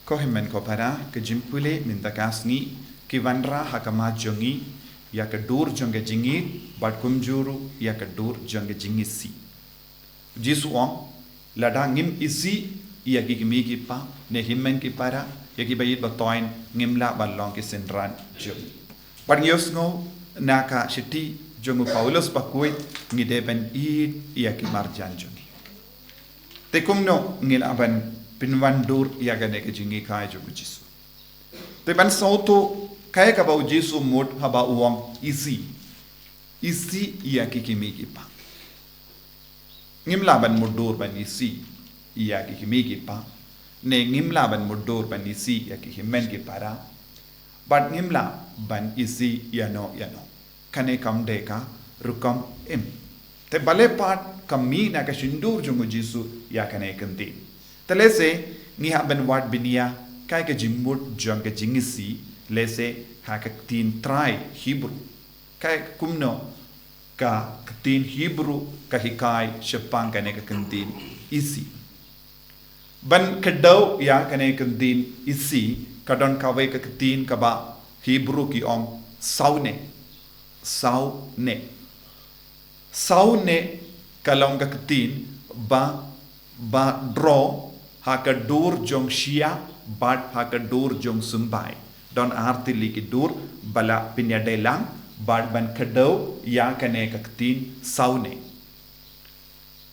Kohemen kopara ke jimpule minta kasni ki vanra hakama jongi ya ke dur jonge jingi bat kumjuru ya ke dur jonge jingisi jisu om lada ngim isi ya ki mi ki pa ne himmen ki para ya ki bayit batoin ngimla balong ki sendran jung bat yosno naka shiti jongu Paulus pakui ngide ben I ya ki marjan jongi te kumno ngil aban pinwandur ya gane ke jingi kai jogu jisu te ban sauto kaya ka bau jisu mot haba uang isi ya kikimi kipa ngimla ban mudur ban isi ya kikimi kipa ne ngimla ban mudur ban isi ya kikimen kipara bat ngimla ban isi yano kane kam deka rukam im te bale pat kami na ka shindur jungu jisu ya kane kanti telese ni haben wat binia kai ka jimmut jong ka jingisi lese ha ka tin try Hebrew kai kumno ka tin Hebrew ka hikai shepang ka ne ka kantin isi ban kadau ya ka ne kantin isi kadon ka we ka tin ka ba Hebrew ki ong saune kalong ka tin ba draw haka dur jong shia bat haka dur jong sumbai don arti liki dur bala pinyadelang bat ban kadau ya kane kaktin saune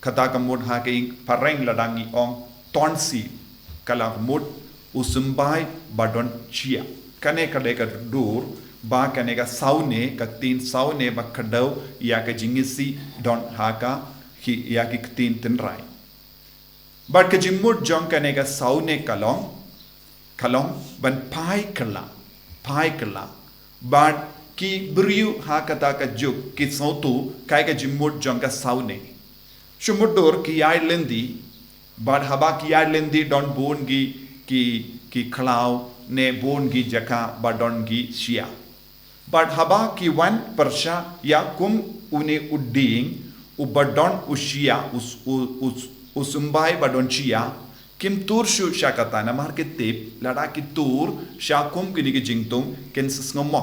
kata kamud haka ing pareng ladangi ong tonsi kala mud usumbai badon chia kane kade ka dur ba kane ka saune kaktin saune ba kadau ya ka jingisi don haka hi ya ki kaktin tenrai but ke jimmut jong kane ka saune kalong ban pai kala but ki briu ha kata ka juk ki sautu kai ka jimmut jong ka saune shumudur ki lendi but haba ki lendi don bon gi ki klau ne bon gi jaka badon gi shia but haba ki wan persha ya kum une udding ubadon ushia usumbai badon chia kim tur shu shakata na mar ke tip lada ki tur shakum kini ki jingtung ken sngommo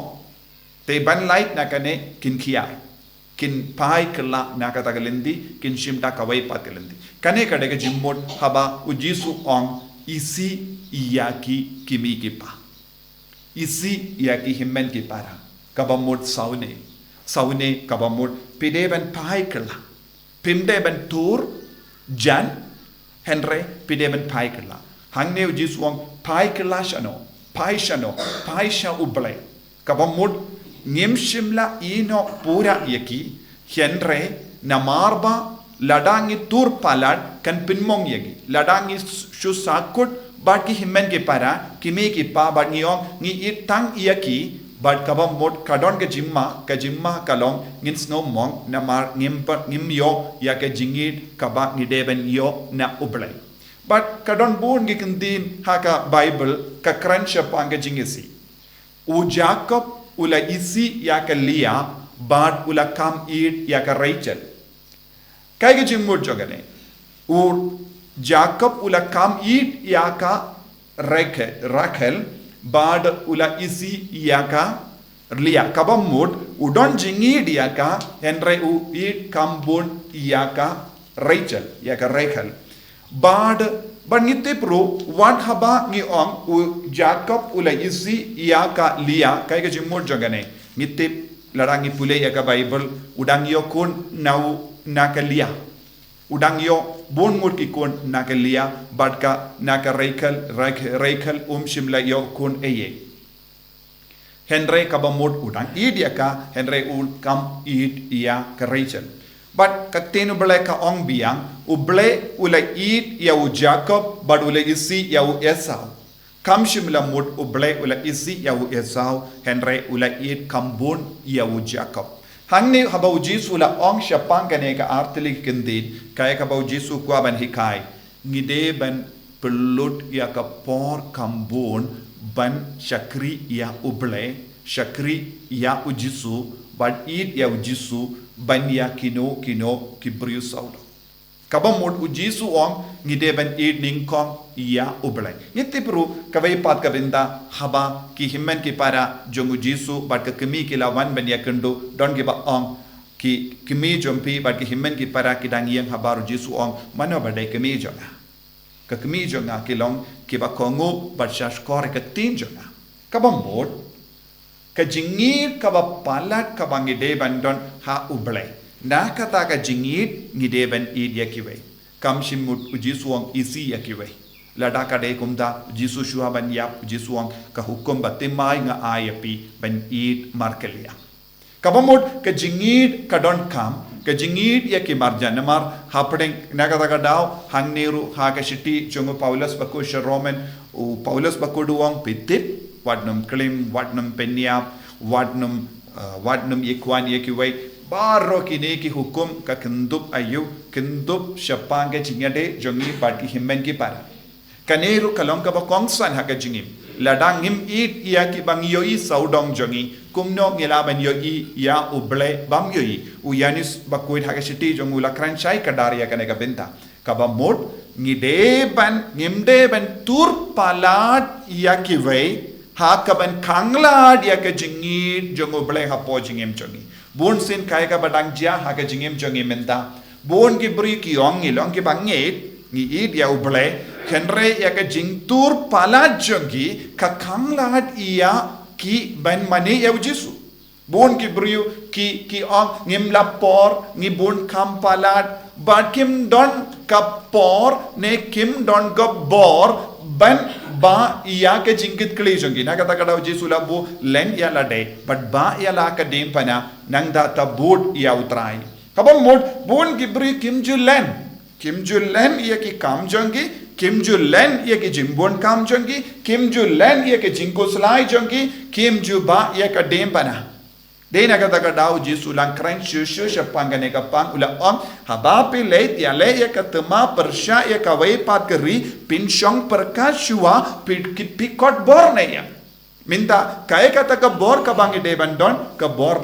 te ban light na kane kin khia kin pai kala na kata kalendi kin shimta kawai pat kalendi kane kade ke jimmot haba ujisu ong isi iyaki kimi ki pa isi iyaki himmen ki para kabamot saune kabamot pide ban pai kala pimde ban tur jan henre pidemen pai kala hangne jiswong pai kala shano pai sha uble kabamud ngim shimla ino pura yaki henre namarba ladangi tur palat kan pinmong yagi ladangi shu sakut baki himmen ke para kimi ki pa bat ngiong ngi itang yaki bat kabamud kadon ke jimma kalong ngin snow mong namar ngim yo ya ke jingit kaba ngideben yo na ublai but kadon bun gi kendin haka bible ka krancha panga jingisi u jacob ula isi ya ka lia bat ula kam it ya ka rachel kai ge jimmut jogane u jacob ula kam it ya ka rachel bad ula isi yaka lia kabamud udon jingi diaka henre u it kambun yaka rachel bad banite pro wan haba ngi om u jacob ula isi yaka lia kai ga jimur jogane ngite larangi pule yaka bible udang yo kun nau nakalia udang yo bon mut ki kon nakalia badka naka rachel shimla yo kon eye henry kabamut udang idia ka henry ul kam id ya ka rachel but kaktenu ble ka ong biang uble ula id ya u jacob but ula isi ya u esau kam shimla mut uble ula isi ya u esau henry ula id kambon ya u jacob hangne habau jisu la ong shapang kane ka artili kendit kaya ka bau jisu kwa ban hikai ngide ban pelut ya ka por kambon ban shakri ya uble shakri ya ujisu ban id ya ujisu ban ya kino kibriu saulo kabamod ujisu ong ngideban id ningkong ia ublay ngiti pru kawai pat kabinda haba ki himmen ki para jong ujisu bat ka kemi ki lawan ban yakendu don gi ba ong ki kemi jompi bat ki himmen ki para ki dang yang habar ujisu ong mano badai kemi jonga ka kemi jonga ki long ki ba kongu bat shash kore ka tin jonga kabamod ka jingit ka ba palat ka bangideban don ha ublay na kata ka jingit ngideban id yakiwe kam shimut ujisuang isi yakiwe lada ka de kumda jisu shuaban yap ujisuang ka hukum batimai nga ayapi ban id markelia kabamut ka jingit ka don kam ka jingit yaki marja namar hapdeng na kata ka daw hangneru ha ka shiti chungu paulus baku roman u paulus baku duang pitip wadnum klim wadnum penyap wadnum ikwan yakiwe baro kini ki hukum ka kendup ayu kendup syapanga jingade jongi parti himmen ki para kaneru kalong ka bakongsan ha ka jingim ladang him it ia ki bang yoi saudong jongi kumno ngelaban yoi ya uble bam yoi u yanis bakuit ha ka shiti jongu la kranchai kadaria ka nega benta ka ba mod ngimde ban tur palat ia ki wei ha ka ban kanglad ia ka jingit jongu ble ha po jingim jongi bon sin kai ka badang jia ha ka jingim jongi menta bon ki bri ki ong ilong ki banget ni id ya uble henre ya ka jingtur pala jongi ka kanglat ia ki ban mani ya ujisu bon ki bri ki ong ngim lapor ngi bon kam palat but kim don ka por ne kim don ka bor ban ba ia ka jingit kli jongi na kata kada ujisu la bu len ya la de but ba ya la ka dem pana nang da ta bud ya utrai kabam mod bon gibri kimjulen ia ki kam jongi kimjulen ia ki jimbon kam jongi kimjulen ia ki jingkoslai jongi kimju ba ia ka dem pana dena kata kada ujisu lang kran shushu shapangane ka pang ula om habapi leit ya le ya ka tema persha ya ka wai pat keri pinshong perkashua pikot borne ya minta kaya kata ka bor ka bangi de bandon ka bor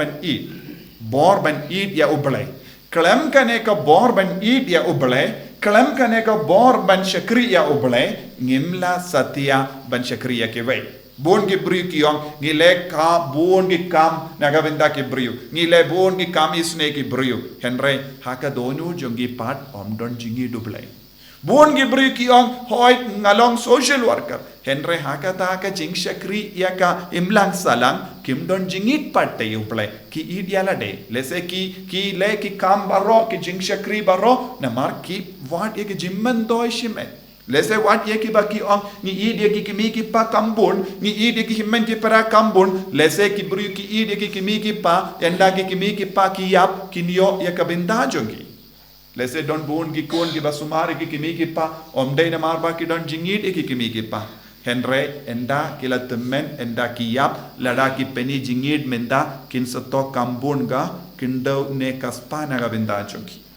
ban id ya ublay klem kane ka bor ban id ya ublay klem kane ka bor ban shakri ya ublay ngimla satya ban shakri ya ke wai bon ki briu ki ong ngile ka bon ki kam nagavenda ki briu ngile bon ki kam isne ki briu henre haka donu jongi pat omdon jingi dublai bon ki briu ki ong hoi ngalong social worker henre haka ta ka jing shakri ya ka imlang salang kim don jingit pat te ublai ki ideala de lese ki le ki kam baro ki jing shakri baro namar ki wat ye ki jimman doi shimet lese wat ye ki baki ong ni ide ki kimi ki pa kambon ni ide ki himmen ki para kambon lese ki bru ki ide ki kimi ki pa enda ki kimi ki pa ki yap ki nio ya kabinda jongi lese don bon ki kon ki basumare ki kimi ki pa omde na marba ki don jingit ki kimi ki pa henre enda ki la temen enda ki yap lada ki peni jingit menda kin sato kambon ga kindo ne kaspana kabinda jongi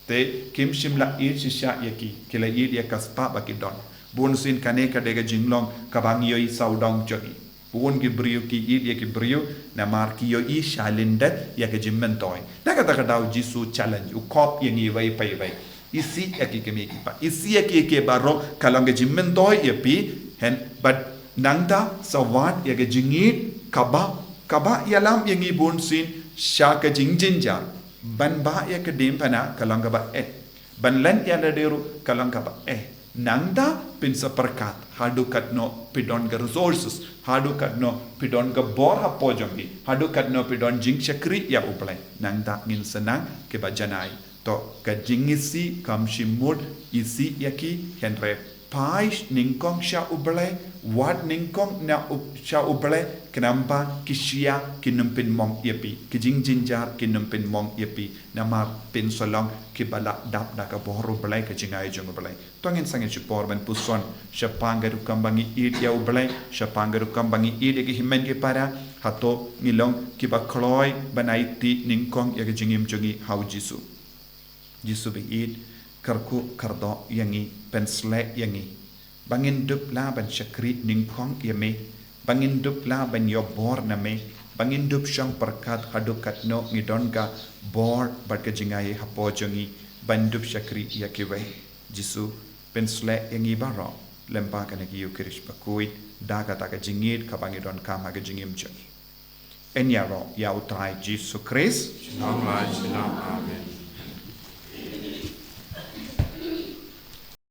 te kim shimla ir shisha yaki kila ir ya kaspa bakidon bon sin kane ka dega jinglong kabang yoi saudong jogi bon ki brio ki ir ya ki brio na mar ki yoi shalindet ya ka jimmen toy na ka daw jisu challenge u kop yangi vai pai vai isi yaki kemi ki pa isi yaki ke baro kalong jimmen toy yapi hen but nangda sawat ya ka jingit kaba yalam yangi bon sin sha ka jingjinja ban ba ya ke dim pana kalanga ba ban len ya na deru kalanga ba nangda pin saperkat hadu katno pidon ga resources hadu katno pidon ga bor ha pojongi hadu katno pidon jing chakri ya uplai nangda ngin senang ke ba janai to ka jingisi kam shimud isi yaki henre paish ningkong sha ublai wat ningkong na sha ublai kenamba kishia kinumpin mong yapi kijing jinjar kinumpin mong yapi namar pin solong kibala dap da ka boru blai ka jingai jong blai tongin sangin chipor ban puson shapangaru kambangi id ya ublai shapangaru kambangi id ki himmen ki para hato ngilong kibakloi banaiti ningkong ya jingim jongi hau jisu bi id karku kardo yangi pensle yangi bangin dup la ban shakri ningkong yame bangin dup la ban yo bor na me bangin dup shang perkat hadukat no ngidon ka bor bat ka jingai hapo jongi bandup syakri yakiwe jisu pensle yang ibaro lempa kana ki yukirish bakuit daga taga jingit kabangi don kama ga jingim chai enyaro ya utrai Jesu Christ Amen.